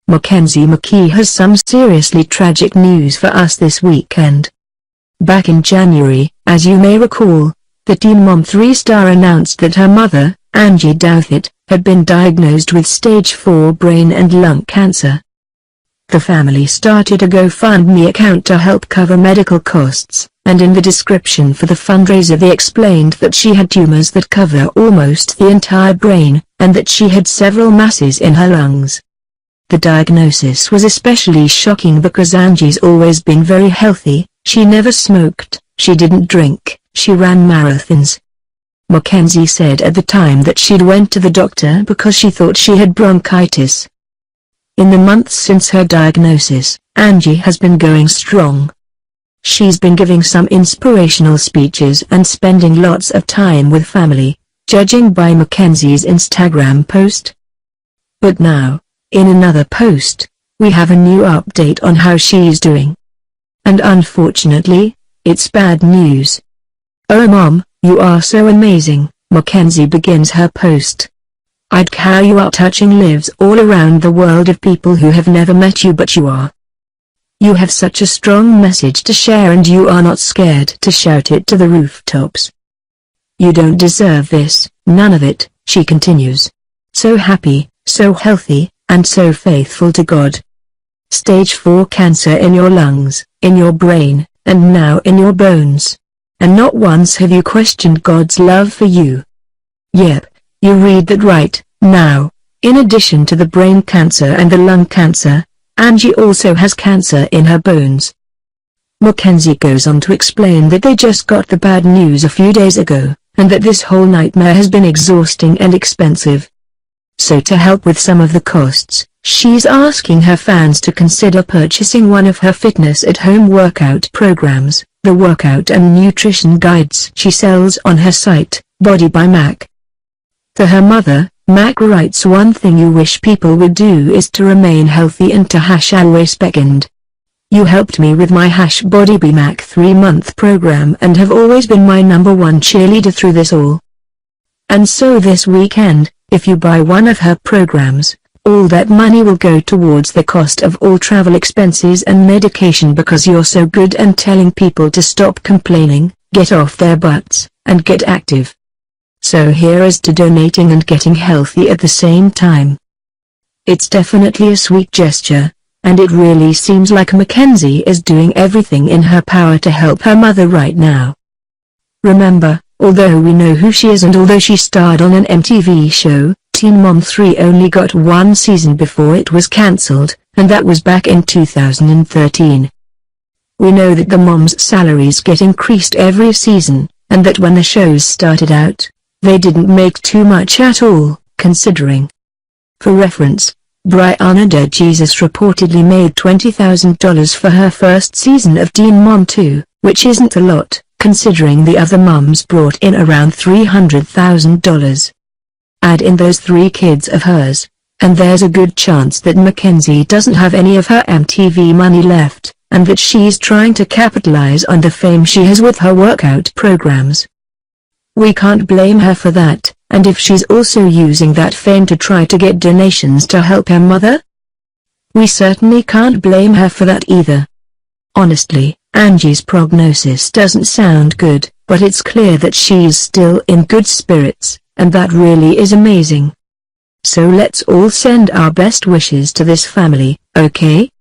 Mackenzie McKee has some seriously tragic news for us this weekend. Back in January, as you may recall, the Teen Mom 3 star announced that her mother, Angie Douthit, had been diagnosed with stage 4 brain and lung cancer. The family started a GoFundMe account to help cover medical costs, and in the description for the fundraiser they explained that she had tumors that cover almost the entire brain, and that she had several masses in her lungs. The diagnosis was especially shocking because Angie's always been very healthy. She never smoked, she didn't drink, she ran marathons. Mackenzie said at the time that she'd went to the doctor because she thought she had bronchitis. In the months since her diagnosis, Angie has been going strong. She's been giving some inspirational speeches and spending lots of time with family, judging by Mackenzie's Instagram post. But now, in another post, we have a new update on how she's doing. And unfortunately, it's bad news. "Oh Mom, you are so amazing," Mackenzie begins her post. "I'd how you are touching lives all around the world of people who have never met you, but you are. You have such a strong message to share and you are not scared to shout it to the rooftops. You don't deserve this, none of it," she continues. "So happy, so healthy, and so faithful to God. Stage 4 cancer in your lungs, in your brain, and now in your bones. And not once have you questioned God's love for you. Yep, you read that right. Now, in addition to the brain cancer and the lung cancer, Angie also has cancer in her bones." Mackenzie goes on to explain that they just got the bad news a few days ago, and that this whole nightmare has been exhausting and expensive. So to help with some of the costs, she's asking her fans to consider purchasing one of her fitness-at-home workout programs, the workout and nutrition guides she sells on her site, Body by Mac. To her mother, Mac writes, "One thing you wish people would do is to remain healthy and to always spend. You helped me with my Body by Mac 3-month program and have always been my #1 cheerleader through this all. And so this weekend, if you buy one of her programs, all that money will go towards the cost of all travel expenses and medication because you're so good and telling people to stop complaining, get off their butts, and get active. So here is to donating and getting healthy at the same time." It's definitely a sweet gesture, and it really seems like Mackenzie is doing everything in her power to help her mother right now. Remember, although we know who she is and although she starred on an MTV show, Teen Mom 3 only got one season before it was cancelled, and that was back in 2013. We know that the moms' salaries get increased every season, and that when the shows started out, they didn't make too much at all, considering. For reference, Brianna De Jesus reportedly made $20,000 for her first season of Teen Mom 2, which isn't a lot, considering the other moms brought in around $300,000. Add in those 3 kids of hers, and there's a good chance that Mackenzie doesn't have any of her MTV money left, and that she's trying to capitalize on the fame she has with her workout programs. We can't blame her for that, and if she's also using that fame to try to get donations to help her mother, we certainly can't blame her for that either. Honestly, Angie's prognosis doesn't sound good, but it's clear that she's still in good spirits, and that really is amazing. So let's all send our best wishes to this family, okay?